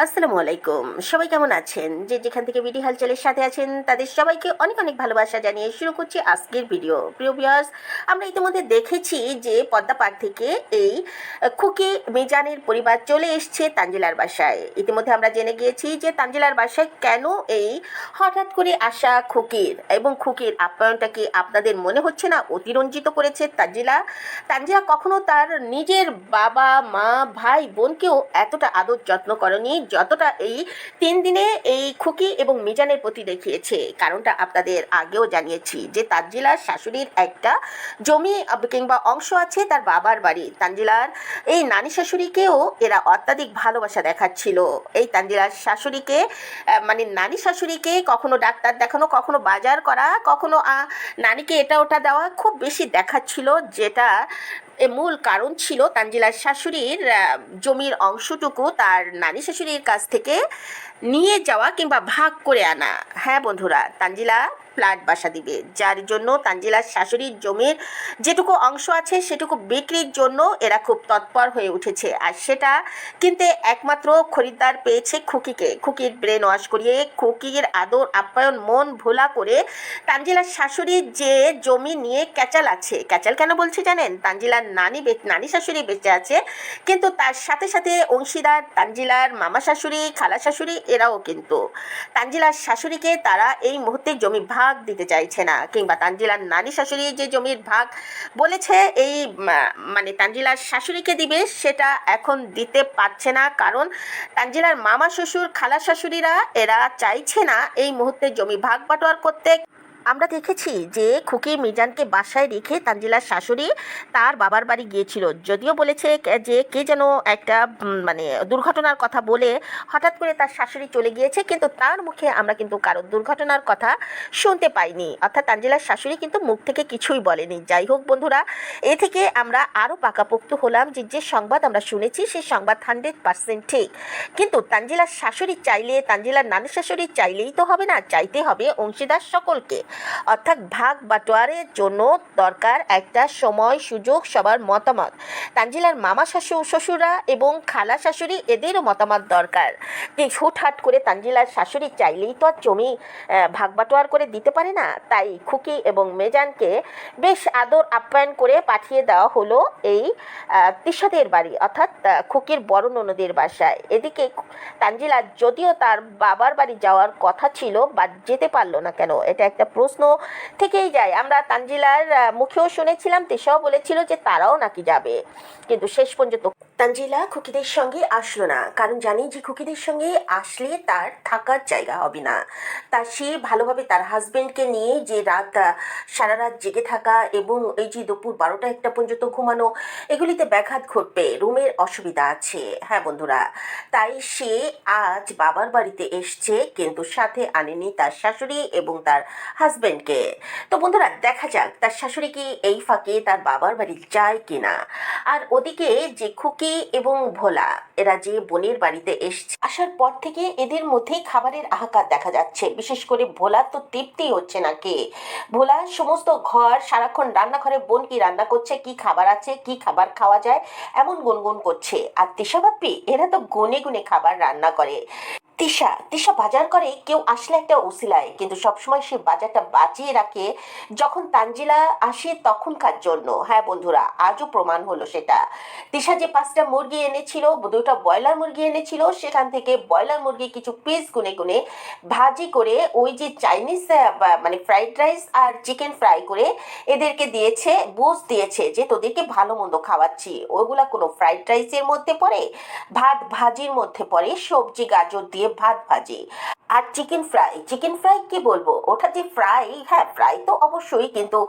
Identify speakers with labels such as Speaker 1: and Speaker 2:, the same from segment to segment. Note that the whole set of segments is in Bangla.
Speaker 1: আসসালামু আলাইকুম। সবাই কেমন আছেন? যে যেখান থেকে বিডি হালচালের সাথে আছেন তাদের সবাইকে অনেক অনেক ভালোবাসা জানিয়ে শুরু করছি আজকের ভিডিও। প্রিয় ভিউয়ার্স, আমরা ইতিমধ্যে দেখেছি যে পদ্মা পাড় থেকে এই খুকি মিজানের পরিবার চলে এসছে তানজিলার বাসায়। ইতিমধ্যে আমরা জেনে গিয়েছি যে তানজিলার বাসায় কেন এই হঠাৎ করে আসা খুকির এবং খুকির আপ্যায়নটা কি আপনাদের মনে হচ্ছে না অতিরঞ্জিত করেছে তানজিলা? তানজিলা কখনো তার নিজের বাবা মা ভাই বোনকেও এতটা আদর যত্ন করেনি যতটা এই ৩ দিনে এই খুকি এবং মিজানের প্রতি দেখিয়েছে। কারণটা আপনাদের আগেও জানিয়েছি যে তানজিলার শাশুড়ির একটা জমি কিংবা অংশ আছে তার বাবার বাড়ি। তানজিলার এই নানি শাশুড়িকেও এরা অত্যাধিক ভালোবাসা দেখাচ্ছিল। এই তানজিলার শাশুড়িকে মানে নানি শাশুড়িকে কখনো ডাক্তার দেখানো, কখনো বাজার করা, কখনো নানিকে এটা ওটা দেওয়া খুব বেশি দেখাচ্ছিল, যেটা মূল কারণ ছিল তানজিলার শাশুড়ির জমির অংশটুকু তার নানি শাশুড়ির কাছ থেকে নিয়ে যাওয়া কিংবা ভাগ করে আনা। হ্যাঁ বন্ধুরা, তানজিলা ফ্ল্যাট বাসা দিবে, যার জন্য তানজিলার শাশুড়ির জমির যেটুকু অংশ আছে সেটুকু বিক্রির জন্য এরা খুব তৎপর হয়ে উঠেছে। আর সেটা কিনতে একমাত্র খরিদ্দার পেয়েছে খুকিকে। খুকির ব্রেন ওয়াশ করিয়ে, খুকির আদর আপ্যায়ন মন ভোলা করে তানজিলার শাশুড়ির যে জমি নিয়ে ক্যাচাল আছে, ক্যাচাল কেন বলছি জানেন? তানজিলার নানি শাশুড়ি বেঁচে আছে, কিন্তু তার সাথে সাথে অংশীদার তানজিলার মামা শাশুড়ি, খালা শাশুড়ি, এরাও কিন্তু তানজিলার শাশুড়িকে তারা এই মুহূর্তে জমি ভাগ দিতে চাইছে না, কিংবা তানজিলার নানি শাশুড়ি যে জমির ভাগ বলেছে এই মানে তানজিলার শাশুড়িকে দিবে সেটা এখন দিতে পারছে না। কারণ তানজিলার মামা শ্বশুর, খালা শাশুড়িরা এরা চাইছে না এই মুহূর্তে জমি ভাগ বাটোয়ার করতে। আমরা দেখেছি যে খুকি মিজানকে বাসায় রেখে তানজিলার শাশুড়ি তার বাবার বাড়ি গিয়েছিল, যদিও বলেছে যে কে যেন একটা মানে দুর্ঘটনার কথা বলে হঠাৎ করে তার শাশুড়ি চলে গিয়েছে, কিন্তু তার মুখে আমরা কিন্তু কারোর দুর্ঘটনার কথা শুনতে পাইনি, অর্থাৎ তানজিলার শাশুড়ি কিন্তু মুখ থেকে কিছুই বলেনি। যাই হোক বন্ধুরা, এ থেকে আমরা আরও পাকাপোক্ত হলাম যে যে সংবাদ আমরা শুনেছি সেই সংবাদ 100% ঠিক। কিন্তু তানজিলার শাশুড়ি চাইলে, তানজিলার নানি শাশুড়ি চাইলেই তো হবে না, চাইতে হবে অংশীদার সকলকে। অর্থাৎ ভাগ বাটোয়ারের জন্য দরকার একটা সময়, সুযোগ, সবার মতামত। তানজিলার মামা শ্বশুররা এবং খালা শাশুড়ি এদেরও মতামত দরকার। হুটহাট করে তানজিলার শাশুড়ি চাইলেই তো আর জমি ভাগ বাটোয়ার করে দিতে পারে না। তাই খুকি এবং মেজানকে বেশ আদর আপ্যায়ন করে পাঠিয়ে দেওয়া হলো এই তিশাদের বাড়ি, অর্থাৎ খুকির বড় ননদের বাসায়। এদিকে তানজিলা যদিও তার বাবার বাড়ি যাওয়ার কথা ছিল বা যেতে পারলো না কেন, এটা একটা প্রশ্ন থেকেই যায়। আমরা তানজিলার মুখেও শুনেছিলাম, তিশাও বলেছিল যে তারাও নাকি যাবে, কিন্তু শেষ পর্যন্ত তানজিলা খুকিদের সঙ্গে আসলো না। কারণ জানি যে খুকিদের সঙ্গে আসলে তার থাকার জায়গা হবে না। তা সে ভালোভাবে তার হাজবেন্ডকে নিয়ে যে রাত সারা রাত জেগে থাকা এবং এই যে দুপুর 12টা-1টা পর্যন্ত ঘুমানো, এগুলিতে ব্যাঘাত ঘটবে, রুমের অসুবিধা আছে। হ্যাঁ বন্ধুরা, তাই সে আজ বাবার বাড়িতে এসছে, কিন্তু সাথে আনেনি তার শাশুড়ি এবং তার হাজবেন্ডকে। তো বন্ধুরা, দেখা যাক তার শাশুড়ি কি এই ফাঁকে তার বাবার বাড়ি যায় কিনা। আর ওদিকে যে খুকি এবং ভোলা, এরা যে বোনের বাড়িতে এসছে, আসার পর থেকে এদের মধ্যে খাবারের হাহাকার দেখা যাচ্ছে। বিশেষ করে ভোলা তো তৃপ্তি হচ্ছে না। কে ভোলা সমস্ত ঘর সারাক্ষণ রান্নাঘরে বোন কি রান্না করছে, কি খাবার আছে, কি খাবার খাওয়া যায়, এমন গুনগুন করছে। আর তিশা বাপ্পি এরা তো গুনে গুনে খাবার রান্না করে। তিশা তিশা বাজার করে কেউ আসলে একটা উসিলায়, কিন্তু সবসময় সে বাজারটা বাঁচিয়ে রাখে যখন তানজিলা আসে তখনকার জন্য। হ্যাঁ বন্ধুরা, আজও প্রমাণ হলো সেটা। তিশা যে 5টা মুরগি এনেছিল, 2টা ব্রয়লার মুরগি এনেছিল, সেখান থেকে ব্রয়লার মুরগি কিছু পিস গুনে গুনে ভাজি করে ওই যে চাইনিজ মানে ফ্রাইড রাইস আর চিকেন ফ্রাই করে এদেরকে দিয়েছে, বুঝ দিয়েছে যে তোদেরকে ভালো মন্দ খাওয়াচ্ছি। ওইগুলা কোনো ফ্রাইড রাইসের মধ্যে পড়ে, ভাত ভাজির মধ্যে পড়ে, সবজি গাজর দিয়ে ভাত ভাজি। আর চিকেন ফ্রাই, চিকেন ফ্রাই কি বলবো, ওটা যে ফ্রাই, হ্যাঁ ফ্রাই তো অবশ্যই, কিন্তু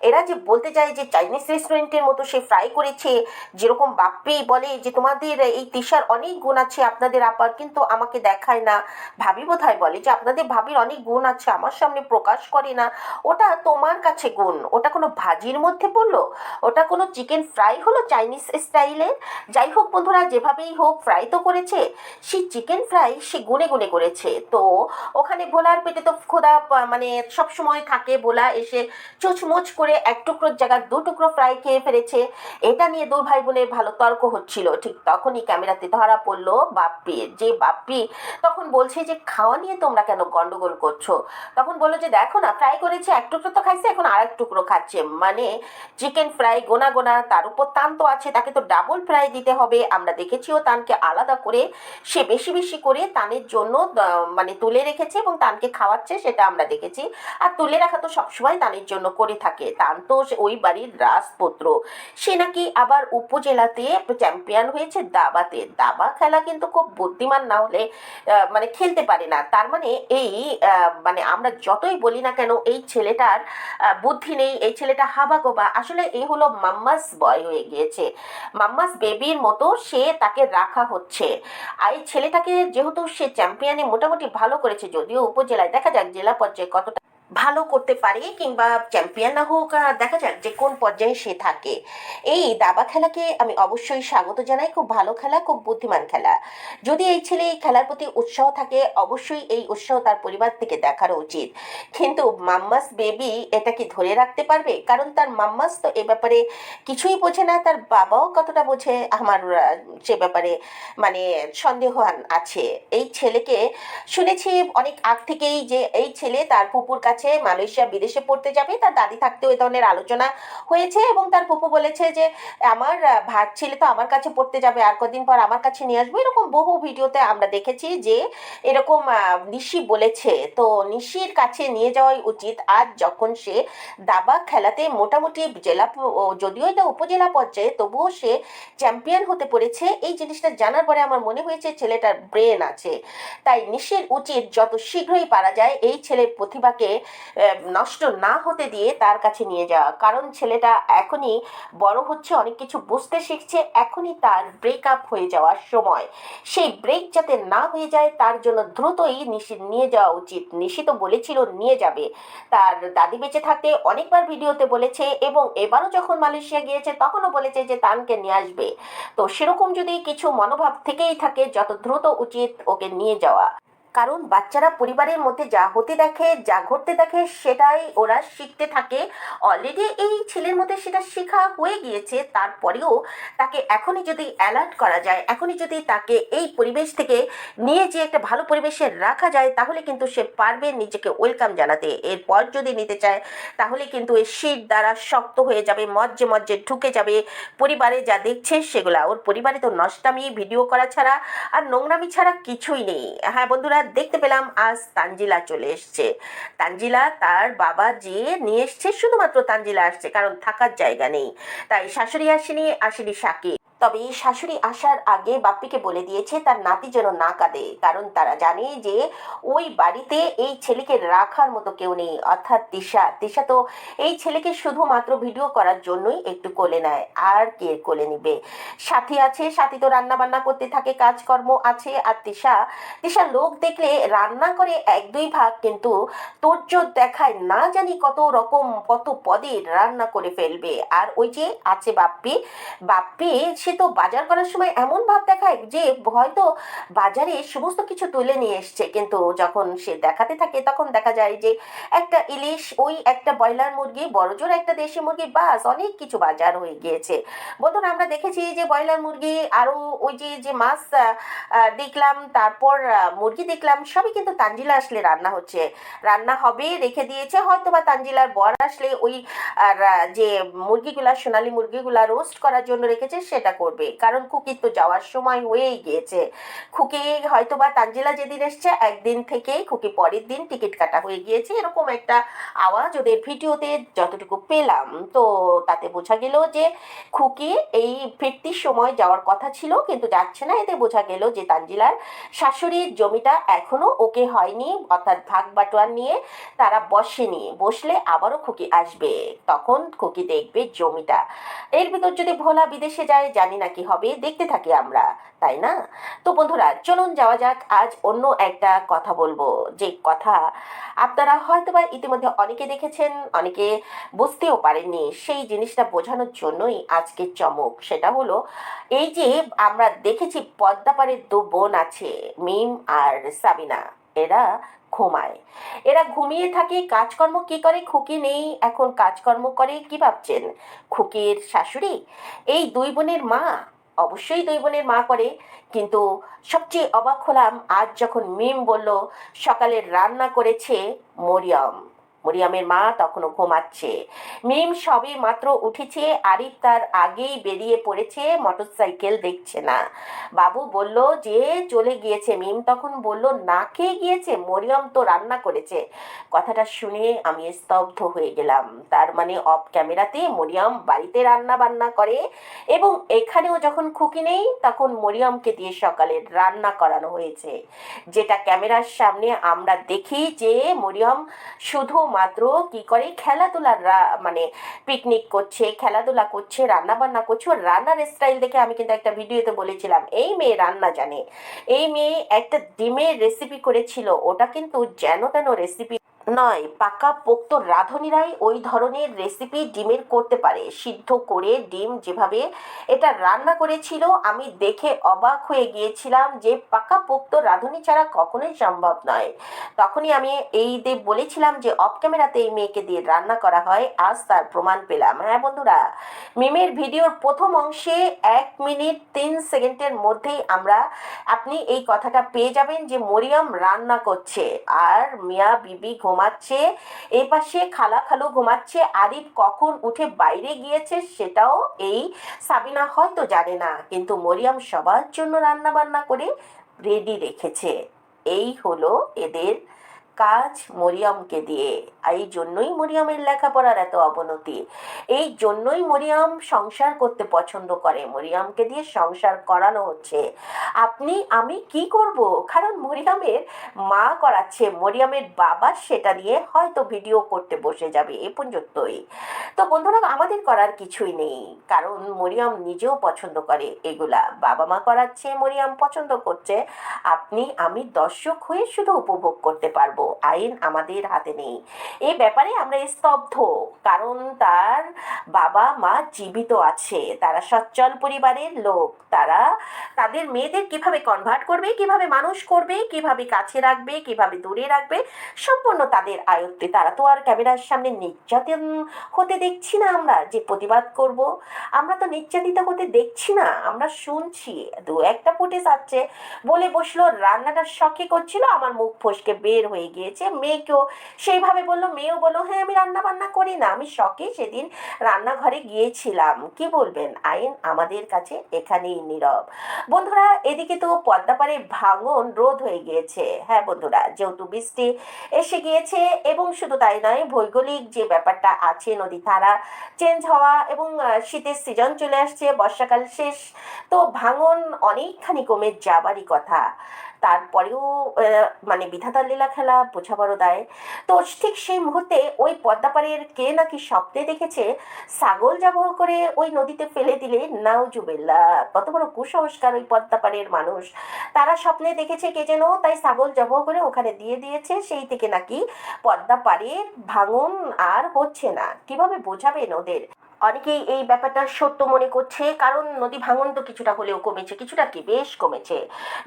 Speaker 1: এরা যে বলতে যায় যে চাইনিজ রেস্টুরেন্টের মতো সে ফ্রাই করেছে, যেরকম বাপ্পি বলে যে তোমাদের এই তিশার অনেক গুণ আছে আপনাদের আপার, কিন্তু আমাকে দেখায় না। ভাবি বোধহয় বলে যে আপনাদের ভাবির অনেক গুণ আছে, আমার সামনে প্রকাশ করে না। ওটা তোমার কাছে গুণ, ওটা কোনো ভাজির মধ্যে পড়লো? ওটা কোনো চিকেন ফ্রাই হলো চাইনিজ স্টাইলের? যাই হোক বন্ধুরা, যেভাবেই হোক ফ্রাই তো করেছে। সেই চিকেন ফ্রাই সে গুনে গুনে করেছে। তো ওখানে ভোলার পেটে তো ক্ষুধা মানে সবসময় থাকে, ভোলা এসে চুচমুচ করে এক টুকরোর জায়গায় দু টুকরো ফ্রাই খেয়ে ফেলেছে। এটা নিয়ে দুই ভাই বোনের ভালো তর্ক হচ্ছিল, ঠিক তখনই ক্যামেরাতে ধরা পড়লো বাপ্পির, যে বাপ্পি তখন বলছে যে খাওয়া নিয়ে তোমরা কেন গন্ডগোল করছো। তখন বললো যে দেখো না, ফ্রাই করেছে এক টুকরো তো খাইছে, এখন আর এক টুকরো খাচ্ছে, মানে চিকেন ফ্রাই গোনা গোনা, তার উপর তান তো আছে, তাকে তো ডাবল ফ্রাই দিতে হবে। আমরা দেখেছিও তানকে আলাদা করে সে বেশি বেশি করে তানের জন্য মানে তুলে রেখেছে এবং তানকে খাওয়াচ্ছে, সেটা আমরা দেখেছি। আর তুলে রাখা তো সবসময় তানের জন্য করে থাকে, তান তো ওই বাড়ির রাজপুত্র। সে নাকি আবার উপজেলাতে চ্যাম্পিয়ন হয়েছে দাবাতে। দাবা খেলা কিন্তু খুব বুদ্ধিমান না হলে মানে খেলতে পারে না। তার মানে এই মানে আমরা যতই বলি না কেন এই ছেলেটার বুদ্ধি নেই, এই ছেলেটা হাবাগোবা। আসলে এই হলো মাম্মাস বয় হয়ে গিয়েছে, মাম্মাস বেবির মতো সে তাকে রাখা হচ্ছে। আর এই ছেলেটাকে যেহেতু সে চ্যাম্পিয়নে মোটামুটি ভালো করেছে, যদিও উপজেলায় দেখা যাক জেলা পর্যায়ে কতটা ভালো করতে পারে, কিংবা চ্যাম্পিয়ন না হোক, দেখা যাক যে কোন পর্যায়ে সে থাকে। এই দাবা খেলাকে আমি অবশ্যই স্বাগত জানাই, খুব ভালো খেলা, খুব বুদ্ধিমান খেলা। যদি এই ছেলে এই খেলার প্রতি উৎসাহ থাকে, অবশ্যই এই উৎসাহ তার পরিবার থেকে দেখানো উচিত। কিন্তু মাম্মাস বেবি এটা কি ধরে রাখতে পারবে? কারণ তার মাম্মাস তো এ ব্যাপারে কিছুই বোঝে না, তার বাবাও কতটা বোঝে আমার সে ব্যাপারে মানে সন্দেহান আছে। এই ছেলেকে শুনেছি অনেক আগ থেকেই যে এই ছেলে তার ফুপুর কাছে মালয়েশিয়া বিদেশে পড়তে যাবে, তার দাদি থাকতেও এই ধরনের আলোচনা হয়েছে এবং তার ফুপু বলেছে যে আমার ভাত ছেলে তো আমার কাছে পড়তে যাবে, আর কদিন পর আমার কাছে নিয়ে আসবো। এরকম বহু ভিডিওতে আমরা দেখেছি যে এরকম নিশি বলেছে। তো নিশির কাছে নিয়ে যাওয়াই উচিত। আজ যখন সে দাবা খেলাতে মোটামুটি জেলা যদিও এটা উপজেলা পর্যায়ে, তবুও সে চ্যাম্পিয়ন হতে পেরেছে, এই জিনিসটা জানার পরে আমার মনে হয়েছে ছেলেটার ব্রেন আছে। তাই নিশ্চিত উচিত যত শীঘ্রই পারা যায় এই ছেলের প্রতিভাকে নষ্ট না হতে দিয়ে তার কাছে নিয়ে যাওয়া। কারণ ছেলেটা এখনই বড় হচ্ছে, অনেক কিছু বুঝতে শিখছে, এখনই তার ব্রেকআপ হয়ে যাওয়ার সময়। সেই ব্রেক যাতে না হয়ে যায় তার জন্য দ্রুতই নিশি নিয়ে যাওয়া উচিত। নিশি তো বলেছিল নিয়ে যাবে, তার দাদি বেঁচে থাকতে অনেকবার ভিডিওতে বলেছে এবং এবারও যখন মালয়েশিয়া গিয়েছে তখনও বলেছে যে তানকে নিয়ে আসবে। তো সেরকম যদি কিছু মনোভাব থেকেই থাকে, যত দ্রুত উচিত ওকে নিয়ে যাওয়া। কারণ বাচ্চারা পরিবারের মধ্যে যা হতে দেখে, যা ঘটতে দেখে, সেটাই ওরা শিখতে থাকে। অলরেডি এই ছেলের মধ্যে সেটা শেখা হয়ে গিয়েছে, তারপরেও তাকে এখনই যদি অ্যালার্ট করা যায়, এখনই যদি তাকে এই পরিবেশ থেকে নিয়ে যে একটা ভালো পরিবেশে রাখা যায়, তাহলে কিন্তু সে পারবে নিজেকে ওয়েলকাম জানাতে। এরপর যদি নিতে চায় তাহলে কিন্তু এই শীত দ্বারা শক্ত হয়ে যাবে, মজ্জে মজ্জে ঢুকে যাবে। পরিবারে যা দেখছে সেগুলা, ওর পরিবারে তো নষ্টামি ভিডিও করা ছাড়া আর নোংরামি ছাড়া কিছুই নেই। হ্যাঁ বন্ধুরা, দেখতে পেলাম আজ তানজিলা চলে এসছে। তানজিলা তার বাবা যে নিয়ে এসছে, শুধুমাত্র তানজিলা আসছে কারণ থাকার জায়গা নেই, তাই শাশুড়ি আসেনি, আসেনি সাকিব। তবে শাশুড়ি আসার আগে বাপ্পিকে বলে দিয়েছে তার নাতি যেন না কাঁদে, কারণ তারা জানে যে ওই বাড়িতে এই ছেলেকে রাখার মতো কেউ নেই, অর্থাৎ তিশা। তিশা তো এই ছেলেকে শুধুমাত্র ভিডিও করার জন্যই একটু কোলে নেয়, আর কে কোলে নিবে? সাথী আছে, সাথী তো রান্না বান্না করতে থাকে, কাজকর্ম আছে। আর তিশা, তিশা লোক দেখলে রান্না করে এক দুই ভাগ, কিন্তু তোড়জোড় দেখায় না জানি কত রকম কত পদের রান্না করে ফেলবে। আর ওই যে আছে বাপ্পি, বাপ্পি সে তো বাজার করার সময় এমন ভাব দেখায় যে হয়তো বাজারে সমস্ত কিছু তুলে নিয়ে এসছে, কিন্তু যখন সে দেখাতে থাকে তখন দেখা যায় যে একটা ইলিশ, ওই একটা ব্রয়লার মুরগি, বড়জোর একটা দেশি মুরগি, বাস অনেক কিছু বাজার হয়ে গিয়েছে। বন্ধুরা আমরা দেখেছি যে ব্রয়লার মুরগি, আরও ওই যে যে মাছ দেখলাম, তারপর মুরগি দেখলাম, সবই কিন্তু তানজিলা আসলে রান্না হচ্ছে, রান্না হবে, রেখে দিয়েছে। হয়তো বা তানজিলার বর আসলে ওই আর যে মুরগিগুলা, সোনালী মুরগিগুলা রোস্ট করার জন্য রেখেছে সেটা করবে, কারণ খুকির তো যাওয়ার সময় হয়েই গিয়েছে। খুকি হয়তো বা তানজিলা যেদিন এসছে একদিন থেকেই খুকি পরের দিন টিকিট কাটা হয়ে গিয়েছে, এরকম একটা আওয়াজ ওদের ভিডিওতে যতটুকু পেলাম। তো তাতে বোঝা গেল যে খুকি এই ফিরতির সময় যাওয়ার কথা ছিল কিন্তু যাচ্ছে না। এতে বোঝা গেল যে তানজিলার শাশুড়ির জমিটা এখনো ওকে হয়নি, অর্থাৎ ভাগ বাটোয়ার নিয়ে তারা বসেনি। বসলে আবারও খুকি আসবে, তখন খুকি দেখবে জমিটা। এর ভিতর যদি ভোলা বিদেশে যায় জানি না কি হবে, দেখতে থাকি আমরা, তাই না? তো বন্ধুরা চলুন যাওয়া যাক। আজ অন্য একটা কথা বলবো, যে কথা আপনারা হয়তোবা ইতিমধ্যে অনেকে দেখেছেন, অনেকে বুঝতেও পারেননি। সেই জিনিসটা বোঝানোর জন্যই আজকের চমক। সেটা হলো এই যে আমরা দেখেছি পদ্মাপাড়ের দু বোন আছে, মিম আর সাবিনা। এরা ঘুমায়, এরা ঘুমিয়ে থাকে। কাজকর্ম কি করে? খুকি নেই এখন, কাজকর্ম করে কি ভাবছেন? খুকির শাশুড়ি, এই দুই বোনের মা, অবশ্যই দুই বোনের মা করে। কিন্তু সবচেয়ে অবাক হলাম আজ যখন মিম বলল সকালে রান্না করেছে মরিয়ম। মরিয়মের মা তখনও ঘুমাচ্ছে। মিম সবে মাত্র উঠেছে, আরিফ তার আগেই বেরিয়ে পড়েছে, মোটরসাইকেল দেখছে না। বাবু বলল যে চলে গিয়েছে। মিম তখন বলল না খেয়ে গিয়েছে, মরিয়ম তো রান্না করেছে। কথাটা শুনে আমি স্তব্ধ হয়ে গেলাম। তার মানে অফ ক্যামেরাতে মরিয়ম বাড়িতে রান্না বান্না করে, এবং এখানেও যখন খুকি নেই তখন মরিয়মকে দিয়ে সকালে রান্না করানো হয়েছে। যেটা ক্যামেরার সামনে আমরা দেখি যে মরিয়ম শুধুমাত্র কি করে, খেলাধুলার মানে পিকনিক করছে, খেলাধুলা করছে, রান্না বান্না করছে। ওর রান্নার স্টাইল দেখে আমি কিন্তু একটা ভিডিওতে বলেছিলাম এই মেয়ে রান্না জানে। এই মেয়ে একটা ডিমের রেসিপি করেছিল, ওটা কিন্তু যেন তেন রেসিপি নয়, পাকা পোক্ত রাঁধুনিরাই ওই ধরনের রেসিপি ডিমের করতে পারে। সিদ্ধ করে ডিম যেভাবে এটা রান্না করেছিল, আমি দেখে অবাক হয়ে গিয়েছিলাম যে পাকা পোক্ত রাঁধুনি ছাড়া কখনোই সম্ভব নয়। তখনই আমি বলেছিলাম যে অফ ক্যামেরাতে এই মেয়েকে দিয়ে রান্না করা হয়, আজ তার প্রমাণ পেলাম। হ্যাঁ বন্ধুরা, মিমের ভিডিওর প্রথম অংশে 1 মিনিট 3 সেকেন্ডের মধ্যেই আপনি এই কথাটা পেয়ে যাবেন যে মরিয়ম রান্না করছে আর মিয়া বিবি ঘুমাচ্ছে, এই পাশে খালা খালু ঘুমাচ্ছে। আরিফ কখন উঠে বাইরে গিয়েছে সেটাও এই সাবিনা হয়তো জানে না, কিন্তু মরিয়ম সবার জন্য রান্না বান্না করে রেডি রেখেছে। এই হলো এদের কাজ মরিয়মকে দিয়ে। এই জন্যই মরিয়মের লেখাপড়ার এত অবনতি, এই জন্যই মরিয়ম সংসার করতে পছন্দ করে, মরিয়মকে দিয়ে সংসার করানো হচ্ছে। আমি কি করব? কারণ মরিয়মের মা করাচ্ছে, মরিয়মের বাবা সেটা নিয়ে হয়তো ভিডিও করতে বসে যাবে, এ পর্যন্তই। তো বন্ধুরা, আমাদের করার কিছুই নেই, কারণ মরিয়ম নিজেও পছন্দ করে এগুলা, বাবা মা করাচ্ছে, মরিয়ম পছন্দ করছে। আমি দর্শক হয়ে শুধু উপভোগ করতে পারবো, আইন আমাদের হাতে নেই। এই ব্যাপারে আমরা স্তব্ধ, কারণ তার বাবা মা জীবিত আছে, তারা সচ্ছল পরিবারের লোক, তারা তাদের মেয়েদের কিভাবে কনভার্ট করবে, কিভাবে মানুষ করবে, কিভাবে কাছে রাখবে, কিভাবে দূরে রাখবে, সম্পূর্ণ তাদের আয়ত্তে। তারা তো আর ক্যামেরার সামনে নির্যাতন হতে দেখছি না আমরা যে প্রতিবাদ করব, আমরা তো নির্যাতিত হতে দেখছি না, আমরা শুনছি। দু একটা ফুটেজ আছে, বলে বসলো রান্নাটা শখে করছিল, আমার মুখ ফসকে বের হয়ে গিয়েছে। মেয়েকেও সেইভাবে বললো, মেয়েও বললো হ্যাঁ আমি রান্না বান্না করি না, আমি শখে সেদিন রান্নাঘরে গিয়েছিলাম। কি বলবেন? আইন আমাদের কাছে এখানেই নীরব। বন্ধুরা, এদিকে তো পদ্মাপাড়ে ভাঙন রোধ হয়ে গিয়েছে। হ্যাঁ বন্ধুরা, যেহেতু বৃষ্টি এসে গিয়েছে, এবং শুধু তাই নয়, ভৌগোলিক যে ব্যাপারটা আছে, নদী ধারা চেঞ্জ হওয়া, এবং শীতের সিজন চলে আসছে, বর্ষাকাল শেষ, তো ভাঙন অনেকখানি কমে যাবারই কথা। তারপরেও মানে বিধাতার লীলা খেলা বোঝা বড় দায়। তো ঠিক সেই মুহূর্তে ওই পদ্মাপাড়ের কে নাকি স্বপ্নে দেখেছে ছাগল জবাহ করে ওই নদীতে ফেলে দিলে, নাউজুবিল্লাহ, কত বড় কুসংস্কার ওই পদ্মাপাড়ের মানুষ। তারা স্বপ্নে দেখেছে কে যেন, তাই ছাগল জবাহ করে ওখানে দিয়ে দিয়েছে, সেই থেকে নাকি পদ্মাপাড়ের ভাঙন আর হচ্ছে না। কিভাবে বোঝাবেন ওদের? অনেকেই এই ব্যাপারটা সত্য মনে করছে, কারণ নদী ভাঙন তো কিছুটা হলেও কমেছে, কিছুটা কি বেশ কমেছে।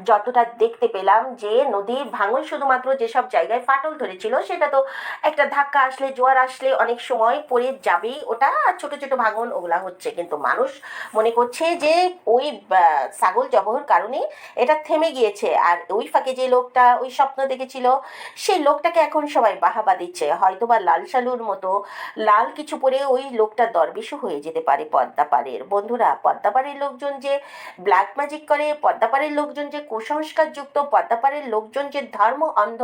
Speaker 1: যতটা দেখতে পেলাম যে নদীর ভাঙন শুধুমাত্র যেসব জায়গায় ফাটল ধরেছিল, সেটা তো একটা ধাক্কা আসলে, জোয়ার আসলে অনেক সময় পড়ে যাবেই, ওটা ছোট ছোট ভাঙন ওগুলা হচ্ছে। কিন্তু মানুষ মনে করছে যে ওই ছাগল জবহর কারণে এটা থেমে গিয়েছে, আর ওই ফাঁকে যে লোকটা ওই স্বপ্ন দেখেছিল, সেই লোকটাকে এখন সবাই বাহাবা দিচ্ছে। হয়তোবা লাল সালুর মতো লাল কিছু পরে ওই লোকটা দরবেশও হয়ে যেতে পারে পদ্মাপাড়ের। বন্ধুরা, পদ্মাপাড়ের লোকজন যে ব্ল্যাক ম্যাজিক করে, পদ্মাপাড়ের লোকজন যে কুসংস্কারযুক্ত, পদ্মাপাড়ের লোকজন যে ধর্ম অন্ধ,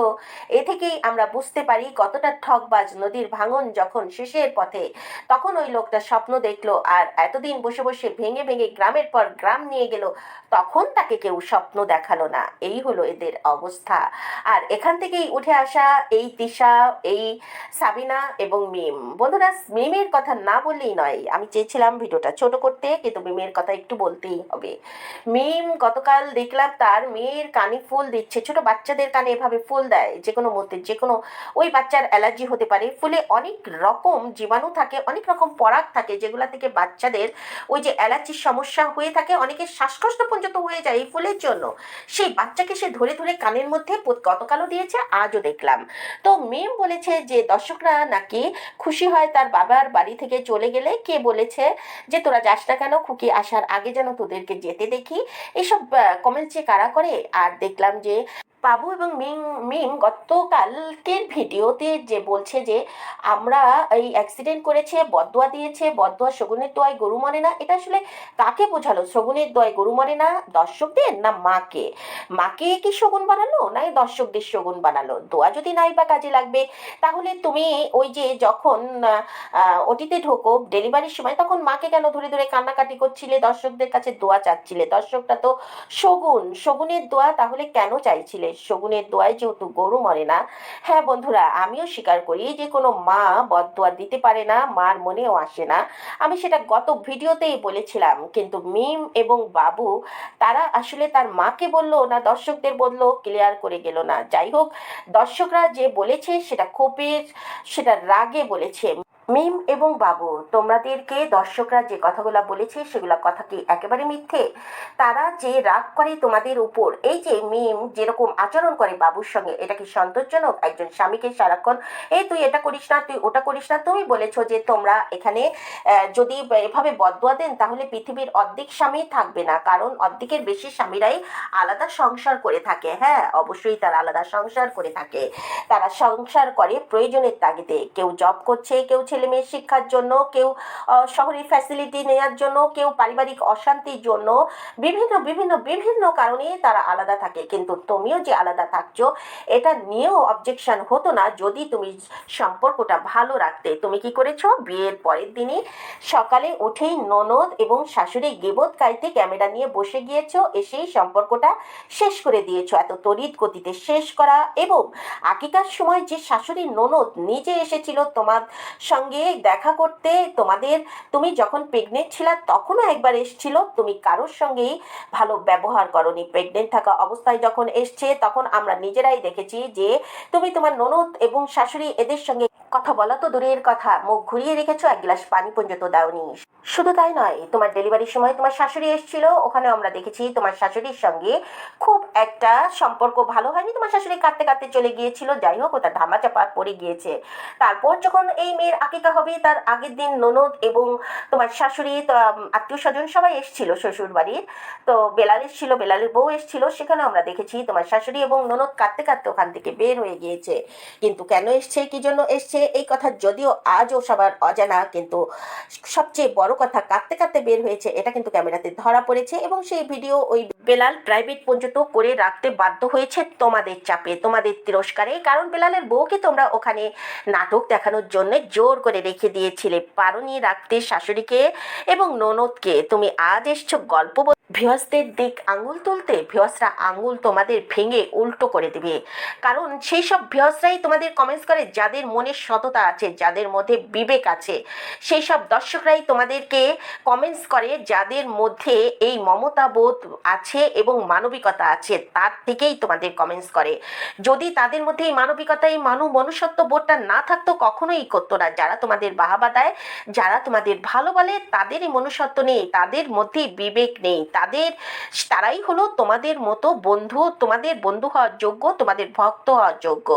Speaker 1: এ থেকেই আমরা বুঝতে পারি কতটা ঠকবাজ। নদীর ভাঙন যখন শেষের পথে, তখন ওই লোকটা স্বপ্ন দেখলো, আর এতদিন বসে বসে ভেঙে ভেঙে গ্রামের পর গ্রাম নিয়ে গেল, তখন তাকে কেউ স্বপ্ন দেখালো না। এই হলো এদের অবস্থা। আর এখান থেকেই উঠে আসা এই তিশা, এই সাবিনা এবং মিম। বন্ধুরা, মিমের কথা না বললেই নয়, নাই, আমি চেয়েছিলাম ভিডিওটা ছোট করতে, কিন্তু মিমের কথা একটু বলতেই হবে। মিম গতকাল দেখলাম তার মেয়ের কানে ফুল দিচ্ছে। ছোট বাচ্চাদের কানে এভাবে ফুল দেয় যে কোনো মতে, যে কোনো ওই বাচ্চার অ্যালার্জি হতে পারে। ফুলে অনেক রকম জীবাণু থাকে, অনেক রকম পরাগ থাকে, যেগুলা থেকে বাচ্চাদের ওই যে অ্যালার্জির সমস্যা হয়ে থাকে, অনেকের শ্বাসকষ্ট পর্যন্ত হয়ে যায় এই ফুলের জন্য। সেই বাচ্চাকে সে ধরে ধরে কানের মধ্যে গতকালও দিয়েছে, আজও দেখলাম। তো মিম বলেছে যে দর্শকরা নাকি খুশি হয় তার বাবার বাড়ি থেকে চলে গেলে। কে বলেছে যে তোরা যাস না কেন, খুকি আসার আগে যেন তোদেরকে যেতে দেখি? এইসব কমেন্ট যে কারা করে। আর দেখলাম যে বাবু এবং মিম মিম গতকালকের ভিডিওতে যে বলছে যে আমরা এই অ্যাক্সিডেন্ট করেছে, বদদোয়া দিয়েছে, বদদোয়া শগুনের দোয়ায় গরু মরে না। এটা আসলে কাকে বোঝালো? শগুনের দোয়ায় গরু মরে না দর্শকদের, না মাকে? মাকে কি শগুন বানালো, না দর্শকদের শগুন বানালো? দোয়া যদি নাই বা কাজে লাগবে, তাহলে তুমি ওই যে যখন ওটিতে ঢোকো ডেলিভারির সময়, তখন মাকে কেন ধরে ধরে কান্নাকাটি করছিলে, দর্শকদের কাছে দোয়া চাচ্ছিলে? দর্শকটা তো শগুন, শগুনের দোয়া তাহলে কেন চাইছিলে? শগুনের দোয়ায় যেহেতু গরু মরে না। হ্যাঁ বন্ধুরা, আমিও স্বীকার করি যে কোনো মা বদদোয়া দিতে পারে না, মার মনেও আসে না। আমি সেটা গত ভিডিওতেই বলেছিলাম। কিন্তু মিম এবং বাবু তারা আসলে তার মাকে বললো না দর্শকদের বললো, ক্লিয়ার করে গেল না। যাই হোক, দর্শকরা যে বলেছে সেটা ক্ষোভের, সেটা রাগে বলেছে। মিম এবং বাবু, তোমাদেরকে দর্শকরা যে কথাগুলো বলেছে সেগুলো কথা কি একেবারে মিথ্যে? তারা যে রাগ করে তোমাদের উপর, এই যে মিম যেরকম আচরণ করে বাবুর সঙ্গে, এটা কি সন্তোষজনক? একজন স্বামীকে সারাক্ষণ এই তুই এটা করিস না, তুই ওটা করিস না। তুমি বলেছো যে তোমরা এখানে যদি এভাবে বদদোয়া দেন তাহলে পৃথিবীর অর্ধেক স্বামী থাকবে না, কারণ অর্ধেকের বেশি স্বামীরাই আলাদা সংসার করে থাকে। হ্যাঁ, অবশ্যই তারা আলাদা সংসার করে থাকে। তারা সংসার করে প্রয়োজনের তাগিদে। কেউ জব করছে, কেউ ছেলে মেয়ের শিক্ষার জন্য, কেউ শহরের ফ্যাসিলিটি নেওয়ার জন্য, কেউ পারিবারিক অশান্তির জন্য, বিভিন্ন বিভিন্ন বিভিন্ন কারণে তারা আলাদা থাকে। কিন্তু তুমিও যে আলাদা থাকছো, এটা নিয়েও অবজেকশন হতো না যদি তুমি সম্পর্কটা ভালো রাখতে। তুমি কি করেছো? বিয়ের পরের দিনই সকালে উঠেই ননদ এবং শাশুড়ি গেবত গাইতে ক্যামেরা নিয়ে বসে গিয়েছো, এসেই সম্পর্কটা শেষ করে দিয়েছো। এত তড়িৎ গতিতে শেষ করা। এবং আকিকার সময় যে শাশুড়ি ননদ নিজে এসেছিল তোমার সঙ্গে দেখা করতে, তুমি যখন প্রেগনেন্ট ছিলা তখনও একবার এসেছিল, তুমি কারোর সঙ্গেই ভালো ব্যবহার করনি। প্রেগনেন্ট থাকা অবস্থায় যখন এসছে তখন আমরা নিজেরাই দেখেছি যে তুমি তোমার ননদ এবং শাশুড়ি এদের সঙ্গে কথা বলা তো দূরের কথা, মুখ ঘুরিয়ে রেখেছো, এক গ্লাস পানি পর্যন্ত দাওনি। শুধু তাই নয়, তোমার ডেলিভারির সময় তোমার শাশুড়ি এসেছিল, ওখানে আমরা দেখেছি তোমার শাশুড়ির সঙ্গে খুব একটা সম্পর্ক ভালো হয়নি। তোমার শাশুড়ি কাঁদতে কাঁদতে চলে গিয়েছিল। যাই হোক, ওটা ধামাচাপা পড়ে গিয়েছে। তারপর যখন এই মেয়ের আকিকা হবে তার আগের দিন ননদ এবং তোমার শাশুড়ি, আত্মীয় স্বজন সবাই এসেছিল শ্বশুর বাড়ির। তো বেলাল এসেছিল, বেলালের বউ এসেছিল, সেখানে আমরা দেখেছি তোমার শাশুড়ি এবং ননদ কাঁদতে কাঁদতে ওখান থেকে বের হয়ে গিয়েছে। কিন্তু কেন এসছে, কি জন্য এসছে, এই কথা যদিও আজও সবার অজানা, কিন্তু সবচেয়ে বড় কথা কাঁদতে কাঁদতে বের হয়েছে এটা কিন্তু ক্যামেরাতে ধরা পড়েছে। এবং সেই ভিডিও ওই বেলাল প্রাইভেট পর্যন্ত করে রাখতে বাধ্য হয়েছে তোমাদের চাপে, তোমাদের তিরস্কারে। কারণ বেলালের বউকে তোমরা ওখানে নাটক দেখানোর জন্য জোর করে রেখে দিয়েছিলে, পারোনি রাখতে শাশুড়িকে এবং ননদকে। তুমি আজ এসছো গল্প ভিউয়ার্সদের দিক আঙুল তুলতে। ভিউয়ার্সরা আঙুল তোমাদের ভেঙে উল্টো করে দেবে। কারণ সেই সব ভিউয়ার্সরাই তোমাদের কমেন্টস করে যাদের মনে সততা আছে, যাদের মধ্যে বিবেক আছে। সেই সব দর্শকরাই তোমাদেরকে কমেন্টস করে যাদের মধ্যে এই মমতা বোধ আছে এবং মানবিকতা আছে, তার থেকেই তোমাদের কমেন্টস করে। যদি তাদের মধ্যে এই মানবিকতা, এই মনুষ্যত্ব বোধটা না থাকতো কখনোই করতো না। যারা তোমাদের বাহাবা দেয়, যারা তোমাদের ভালো বলে, তাদের এই মনুষ্যত্ব নেই, তাদের মধ্যে বিবেক নেই। তারাই হলো তোমাদের মতো বন্ধু, তোমাদের বন্ধু হওয়ার যোগ্য, তোমাদের ভক্ত হওয়ার যোগ্য।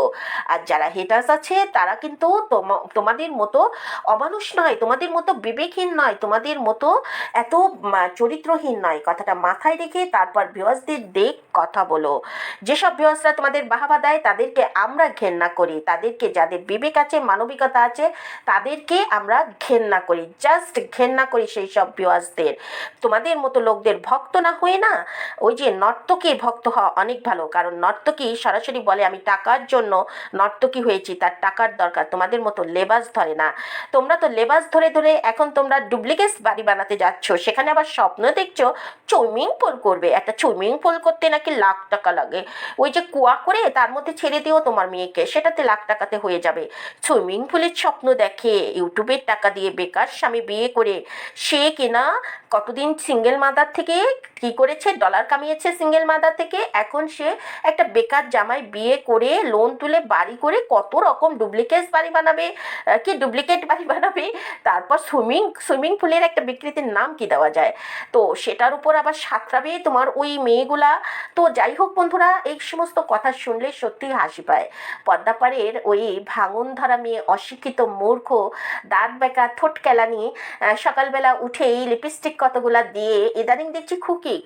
Speaker 1: আর যারা হেটার্স আছে তারা কিন্তু তোমাদের মতো অমানুষ নয়, তোমাদের মতো বিবেকহীন নয়, তোমাদের মতো এত চরিত্রহীন নয়। কথাটা মাথায় রেখে তারপর ভিউয়ার্সদের দিক কথা বলো। যেসব ভিউয়ার্সরা তোমাদের বাহাবা দেয় তাদেরকে আমরা ঘেন্না করি, তাদেরকে, যাদের বিবেক আছে, মানবিকতা আছে, তাদেরকে আমরা ঘেন্না করি, জাস্ট ঘেন্না করি সেই সব ভিউয়ার্সদের। তোমাদের মতো লোকদের ভক্ত না হয়ে না, ওই যে নর্তকীর ভক্ত হওয়া অনেক ভালো। কারণ নর্তকী সরাসরি বলে আমি টাকার জন্য নর্তকী হয়েছি, তার টাকার দরকার। তোমাদের মতো লেবাস ধরে না। তোমরা তো লেবাস ধরে ধরে এখন তোমরা ডুপ্লিকেট বাড়ি বানাতে যাচ্ছ, সেখানে আবার স্বপ্ন দেখছো সুইমিং পুল করবে। একটা সুইমিং পুল করতে নাকি লাখ টাকা লাগে। ওই যে কুয়া করে তার মধ্যে ছেড়ে দিও তোমার মেয়েকে, সেটাতে লাখ টাকাতে হয়ে যাবে। সুইমিং পুলের স্বপ্ন দেখো। দেখে ইউটিউবের টাকা দিয়ে বেকার স্বামী বিয়ে করে সে কিনা কতদিন সিঙ্গেল মাদার থেকে কি করেছে, ডলার কামিয়েছে সিঙ্গেল মাদার থেকে, এখন সে একটা বেকার জামাই বিয়ে করে লোন তুলে বাড়ি করে কত রকম ডুপ্লিকেট বাড়ি বানাবে, ডুপ্লিকেট বাড়ি বানাবে, তারপর সুইমিং পুলের একটা বিকৃতির নাম কি দেওয়া যায়, তো সেটার উপর আবার সাঁতরাবে তোমার ওই মেয়েগুলা। তো যাই হোক বন্ধুরা, এই সমস্ত কথা শুনলে সত্যিই হাসি পায়। পদ্মাপাড়ের ওই ভাঙন ধরা মেয়ে, অশিক্ষিত মূর্খ, দাঁত বেঁকা ঠোঁট কেলানি, সকালবেলা উঠেই লিপস্টিক কতগুলা দিয়ে, ইদানিং দেখছি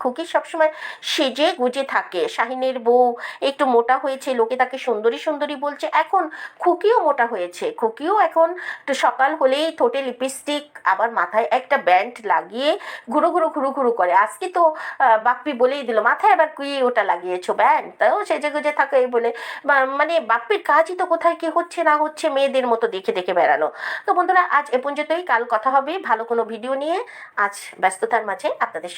Speaker 1: খুকি সবসময় সেজে গুজে থাকে। শাহিনের বউ একটু মোটা হয়েছে, লোকে তাকে সুন্দরী সুন্দরী বলছে, এখন খুকিও মোটা হয়েছে, খুকিও এখন তো সকাল হলেই ঠোঁটে লিপস্টিক, আবার মাথায় একটা ব্যান্ড লাগিয়ে ঘুরু করে। আজকে তো বাপ্পি বলেই দিল, মাথায় আবার কি ওটা লাগিয়েছো ব্যান্ড, তাও সেজে গুজে থাকে এই বলে। মানে বাপ্পির কাজই তো কোথায় কি হচ্ছে না হচ্ছে মেয়েদের মতো দেখে দেখে বেড়ানো। তো বন্ধুরা, আজ এ পর্যন্তই, কাল কথা হবে ভালো কোনো ভিডিও নিয়ে। আজ ব্যস্ততার মাঝে আপনাদের